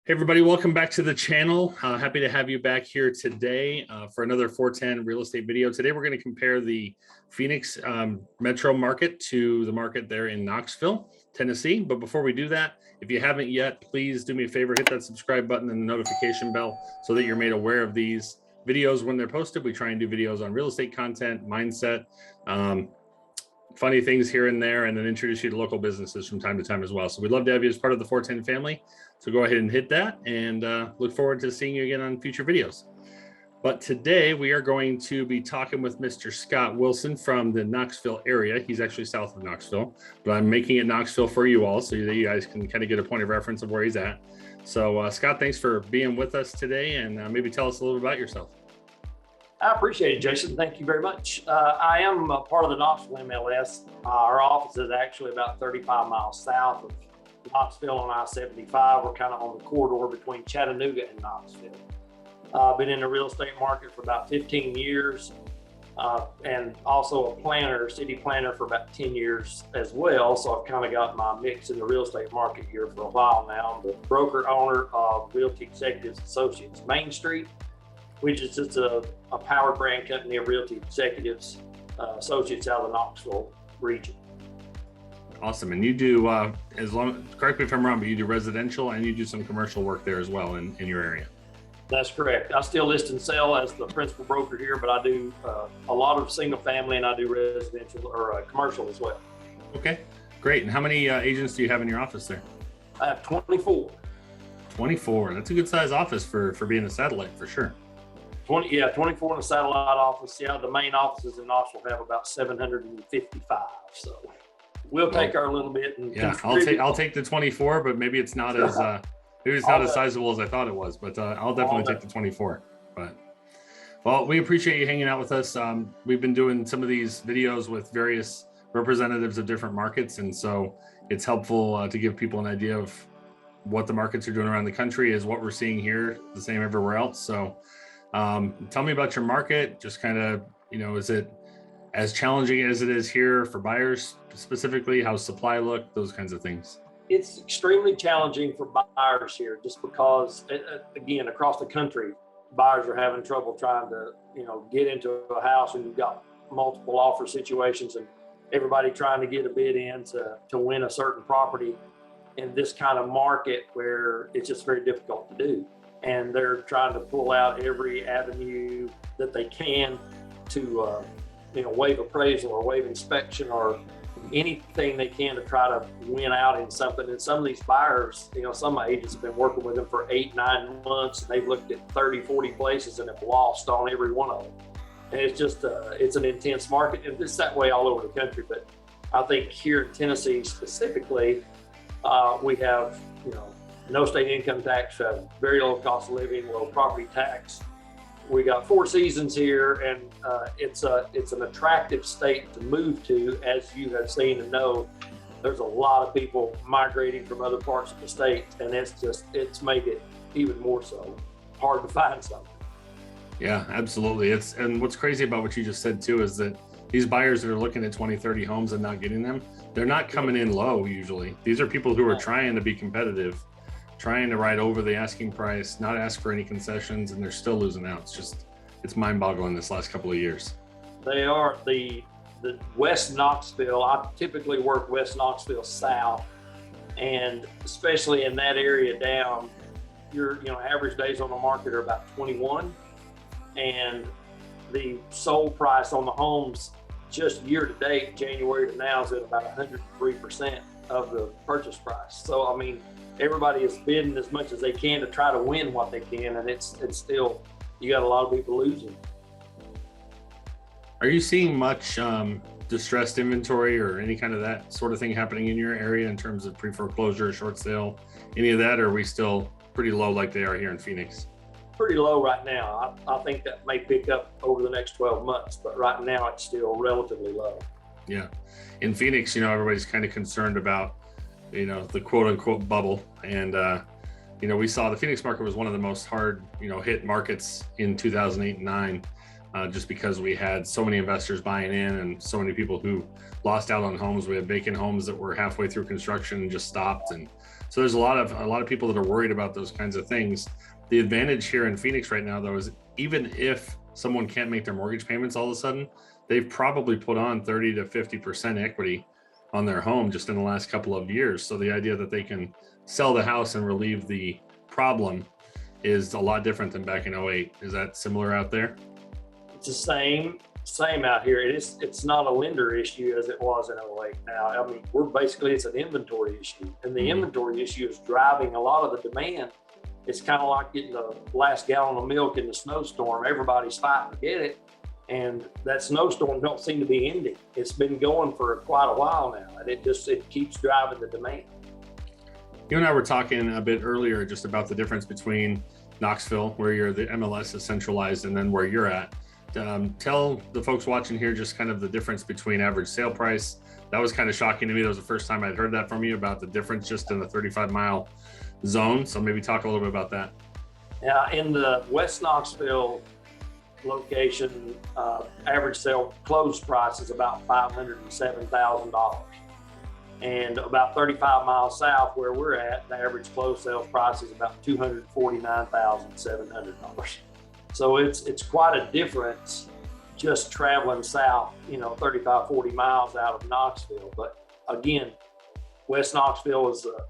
Hey everybody, welcome back to the channel. Happy to have you back here today for another 410 real estate video. Today we're going to compare the Phoenix metro market to the market there in Knoxville, Tennessee. But before we do that, if you haven't yet, please do me a favor, hit that subscribe button and the notification bell so that you're made aware of these videos when they're posted. We try and do videos on real estate content, mindset, funny things here and there, and then introduce you to local businesses from time to time as well. So we'd love to have you as part of the 410 family. So go ahead and hit that, and look forward to seeing you again on future videos. But today we are going to be talking with Mr. Scott Wilson from the Knoxville area. He's actually south of Knoxville, but I'm making it Knoxville for you all so that you guys can kind of get a point of reference of where he's at. So Scott, thanks for being with us today, and maybe tell us a little about yourself. I appreciate it, Jason. Thank you very much. I am a part of the Knoxville MLS. Our office is actually about 35 miles south of Knoxville on I-75. We're kind of on the corridor between Chattanooga and Knoxville. I've been in the real estate market for about 15 years and also a planner, city planner for about 10 years as well. So I've kind of got my mix in the real estate market here for a while now. I'm the broker owner of Realty Executives Associates Main Street, which is just a power brand company of Realty Executives Associates out of the Knoxville region. Awesome. And you do, correct me if I'm wrong, but you do residential and you do some commercial work there as well in your area. That's correct. I still list and sell as the principal broker here, but I do a lot of single family and I do residential or commercial as well. Okay, great. And how many agents do you have in your office there? I have 24. 24. That's a good size office for being a satellite for sure. 24 in a satellite office. Yeah, the main offices in Knoxville have about 755. So we'll take our little bit and I'll take the 24, but maybe it's not as as sizable as I thought it was. But I'll definitely take the 24. But well, we appreciate you hanging out with us. We've been doing some of these videos with various representatives of different markets, and so it's helpful to give people an idea of what the markets are doing around the country. Is what we're seeing here the same everywhere else? So tell me about your market. Just kind of, is it as challenging as it is here for buyers specifically? How's supply look? Those kinds of things. It's extremely challenging for buyers here just because, again, across the country, buyers are having trouble trying to, get into a house when you've got multiple offer situations and everybody trying to get a bid in to win a certain property in this kind of market where it's just very difficult to do. And they're trying to pull out every avenue that they can to, waive appraisal or waive inspection or anything they can to try to win out in something. And some of these buyers, some of my agents have been working with them for 8-9 months, and they've looked at 30-40 places and have lost on every one of them. And it's just, it's an intense market, and it's that way all over the country. But I think here in Tennessee specifically, we have, no state income tax, very low cost of living, low property tax. We got 4 seasons here, and it's an attractive state to move to, as you have seen and know. There's a lot of people migrating from other parts of the state, and it's made it even more so hard to find something. Yeah, absolutely. And what's crazy about what you just said too is that these buyers that are looking at 20-30 homes and not getting them, they're not coming in low usually. These are people who are trying to be competitive, trying to ride over the asking price, not ask for any concessions, and they're still losing out. It's mind-boggling this last couple of years. They are. The West Knoxville, I typically work West Knoxville south, and especially in that area down, your average days on the market are about 21, and the sold price on the homes just year to date, January to now, is at about 103% of the purchase price. So I mean, everybody is bidding as much as they can to try to win what they can, and it's still, you got a lot of people losing. Are you seeing much distressed inventory or any kind of that sort of thing happening in your area in terms of pre-foreclosure, short sale, any of that, or are we still pretty low like they are here in Phoenix? Pretty low right now. I think that may pick up over the next 12 months, but right now it's still relatively low. Yeah. In Phoenix, everybody's kind of concerned about the quote unquote bubble. And, we saw the Phoenix market was one of the most hard, hit markets in 2008 and 9. just because we had so many investors buying in and so many people who lost out on homes. We had vacant homes that were halfway through construction and just stopped. And so there's a lot of people that are worried about those kinds of things. The advantage here in Phoenix right now, though, is even if someone can't make their mortgage payments all of a sudden, they've probably put on 30 to 50% equity on their home just in the last couple of years. So the idea that they can sell the house and relieve the problem is a lot different than back in 08. Is that similar out there? It's the same out here. It's not a lender issue as it was in 08 now. I mean, it's an inventory issue, and the inventory issue is driving a lot of the demand. It's kind of like getting the last gallon of milk in the snowstorm. Everybody's fighting to get it, and that snowstorm don't seem to be ending. It's been going for quite a while now, and it keeps driving the demand. You and I were talking a bit earlier just about the difference between Knoxville, where the MLS is centralized, and then where you're at. Tell the folks watching here just kind of the difference between average sale price. That was kind of shocking to me. That was the first time I'd heard that from you, about the difference just in the 35-mile zone. So maybe talk a little bit about that. Yeah, in the West Knoxville location, average sale closed price is about $507,000. And about 35 miles south where we're at, the average closed sales price is about $249,700. So it's quite a difference just traveling south, 35, 40 miles out of Knoxville. But again, West Knoxville is a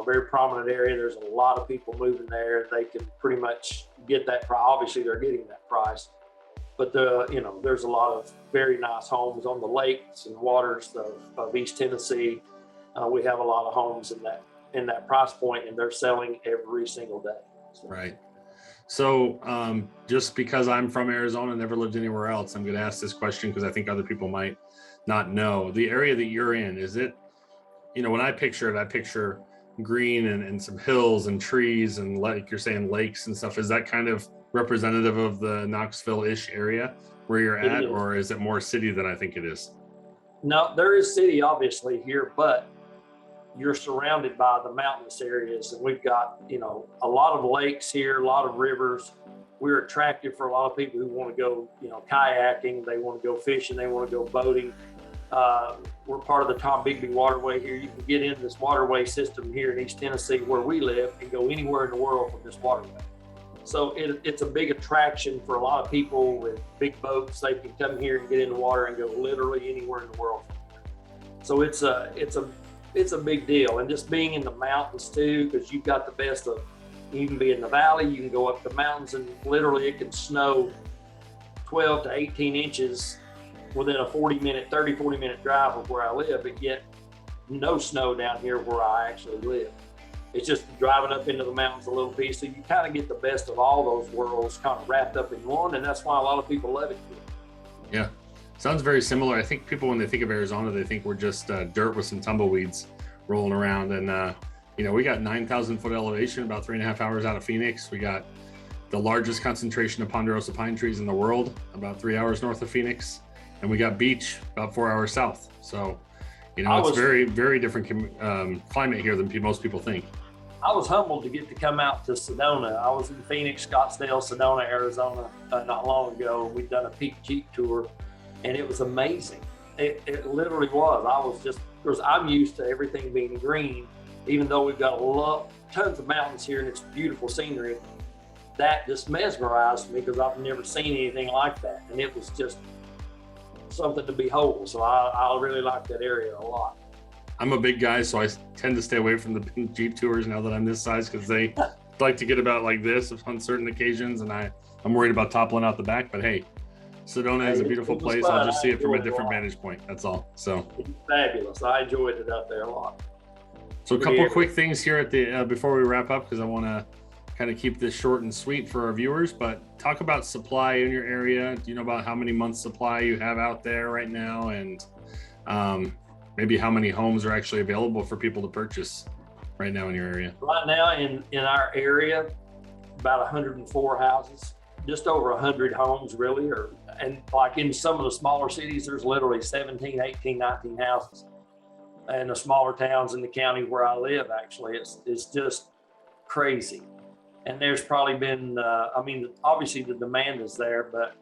very prominent area. There's a lot of people moving there. They can pretty much get that price. Obviously, they're getting that price. But there's a lot of very nice homes on the lakes and waters of East Tennessee. We have a lot of homes in that price point, and they're selling every single day. So. Right. So just because I'm from Arizona and never lived anywhere else, I'm going to ask this question because I think other people might not know. The area that you're in, is it, when I picture it, I picture green and some hills and trees and, like you're saying, lakes and stuff. Is that kind of representative of the Knoxville-ish area where you're at, or is it more city than I think it is? No, there is city obviously here, but you're surrounded by the mountainous areas, and we've got, a lot of lakes here, a lot of rivers. We're attractive for a lot of people who want to go, kayaking, they want to go fishing, they want to go boating. We're part of the Tom Bigby waterway here. You can get into this waterway system here in East Tennessee where we live and go anywhere in the world from this waterway. So it's a big attraction for a lot of people with big boats. They can come here and get in the water and go literally anywhere in the world. So it's a big deal. And just being in the mountains too, because you've got the best of, you can be in the valley, you can go up the mountains, and literally it can snow 12 to 18 inches within a 40 minute drive of where I live, but yet no snow down here where I actually live. It's just driving up into the mountains a little piece. So you kind of get the best of all those worlds kind of wrapped up in one. And that's why a lot of people love it here. Yeah. Sounds very similar. I think people, when they think of Arizona, they think we're just dirt with some tumbleweeds rolling around. And, we got 9,000 foot elevation, about 3.5 hours out of Phoenix. We got the largest concentration of ponderosa pine trees in the world, about 3 hours north of Phoenix. And we got beach about 4 hours south. So, it's very, very different climate here than most people think. I was humbled to get to come out to Sedona. I was in Phoenix, Scottsdale, Sedona, Arizona not long ago. We'd done a peak Jeep tour, and it was amazing. It literally was. Because I'm used to everything being green, even though we've got tons of mountains here and it's beautiful scenery. That just mesmerized me because I've never seen anything like that. And it was just something to behold. So I really like that area a lot. I'm a big guy, so I tend to stay away from the Jeep tours now that I'm this size, because they like to get about like this on certain occasions, and I'm worried about toppling out the back. But hey, Sedona is a beautiful place. I'll just see it from a different vantage point. That's all. So it's fabulous. I enjoyed it out there a lot. So a couple of quick things here at the before we wrap up, because I want to kind of keep this short and sweet for our viewers. But talk about supply in your area. Do you know about how many months supply you have out there right now, and maybe how many homes are actually available for people to purchase right now in your area? Right now in our area, about 104 houses, just over 100 homes really, and like in some of the smaller cities, there's literally 17, 18, 19 houses. And the smaller towns in the county where I live, actually, it's just crazy. And there's probably been, obviously the demand is there, but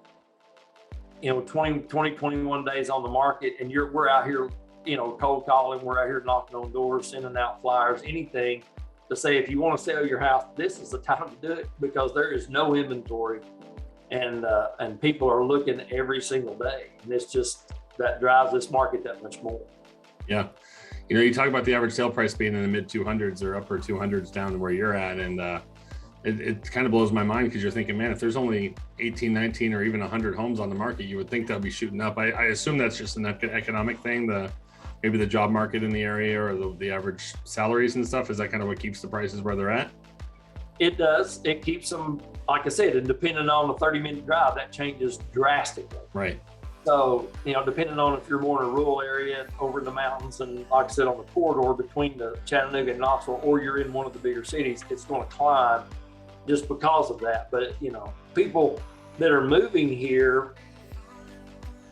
20, 21 days on the market, and we're out here, cold calling, we're out here knocking on doors, sending out flyers, anything to say, if you want to sell your house, this is the time to do it, because there is no inventory, and people are looking every single day, and it's just, that drives this market that much more. Yeah. You talk about the average sale price being in the mid 200s or upper 200s down to where you're at. And it kind of blows my mind, because you're thinking, man, if there's only 18, 19, or even 100 homes on the market, you would think that'd be shooting up. I assume that's just an economic thing, maybe the job market in the area, or the average salaries and stuff. Is that kind of what keeps the prices where they're at? It does. It keeps them, like I said, and depending on the 30-minute drive, that changes drastically. Right. So, depending on if you're more in a rural area over in the mountains, and like I said, on the corridor between the Chattanooga and Knoxville, or you're in one of the bigger cities, it's going to climb just because of that. But, people that are moving here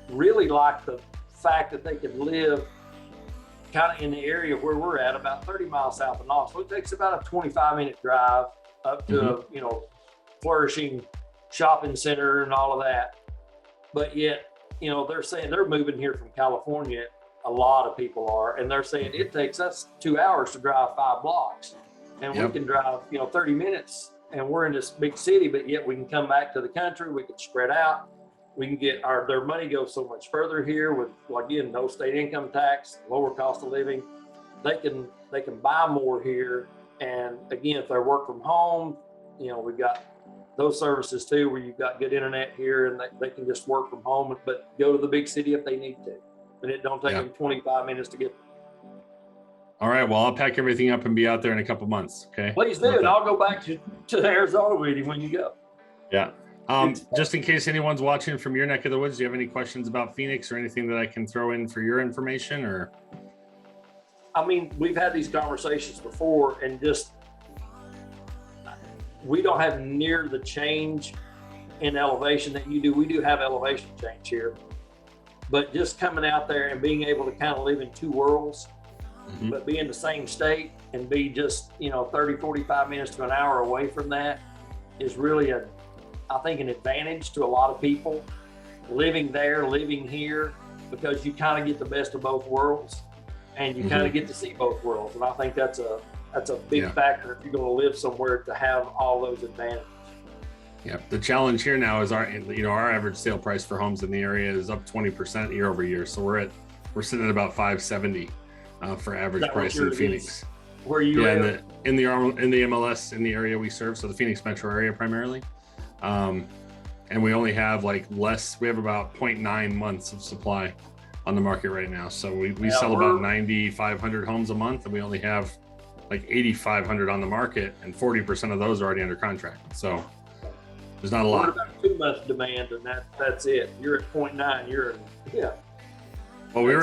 really like the fact that they can live kind of in the area where we're at, about 30 miles south of Knoxville. It takes about a 25-minute drive up to flourishing shopping center and all of that. But yet, they're saying they're moving here from California. A lot of people are, and they're saying it takes us 2 hours to drive 5 blocks, and we can drive 30 minutes, and we're in this big city, but yet we can come back to the country. We can spread out. We can get their money goes so much further here with, again, no state income tax, lower cost of living. They can buy more here, and again, if they work from home, we've got those services too, where you've got good internet here, and they can just work from home, but go to the big city if they need to, and it don't take them 25 minutes to get there. All right, well, I'll pack everything up and be out there in a couple months. Okay, please do, and I'll go back to Arizona with you when you go. Yeah. Just in case anyone's watching from your neck of the woods, do you have any questions about Phoenix or anything that I can throw in for your information? Or, I mean, we've had these conversations before, and just, we don't have near the change in elevation that you do. We do have elevation change here, but just coming out there and being able to kind of live in two worlds, but be in the same state and be just, 30, 45 minutes to an hour away from that is really I think an advantage to a lot of people living there, living here, because you kind of get the best of both worlds, and you kind of get to see both worlds. And I think that's a big factor if you're going to live somewhere, to have all those advantages. Yeah, the challenge here now is our average sale price for homes in the area is up 20% year over year. So we're sitting at about 570 for average price in Phoenix. Where you live? in the MLS in the area we serve, so the Phoenix metro area primarily. And we only have we have about 0.9 months of supply on the market right now. So we sell about 9,500 homes a month, and we only have 8,500 on the market, and 40% of those are already under contract. So there's not a lot. We're about 2 months demand, and that's it. You're at 0.9. Well, we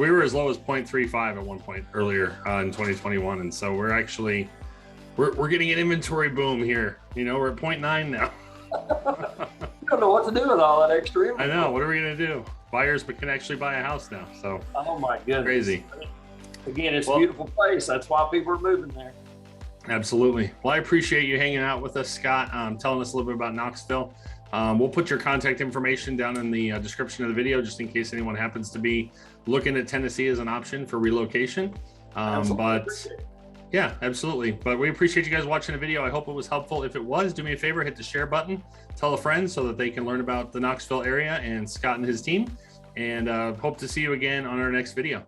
were as low as 0.35 at one point earlier in 2021, and so we're getting an inventory boom here. We're at 0.9 now. You don't know what to do with all that extra inventory. I know. What are we gonna do? Buyers but can actually buy a house now. So. Oh my goodness. Crazy. Again, it's a beautiful place. That's why people are moving there. Absolutely. Well, I appreciate you hanging out with us, Scott, telling us a little bit about Knoxville. We'll put your contact information down in the description of the video, just in case anyone happens to be looking at Tennessee as an option for relocation. Yeah, absolutely. But we appreciate you guys watching the video. I hope it was helpful. If it was, do me a favor, hit the share button, tell a friend so that they can learn about the Knoxville area and Scott and his team. And hope to see you again on our next video.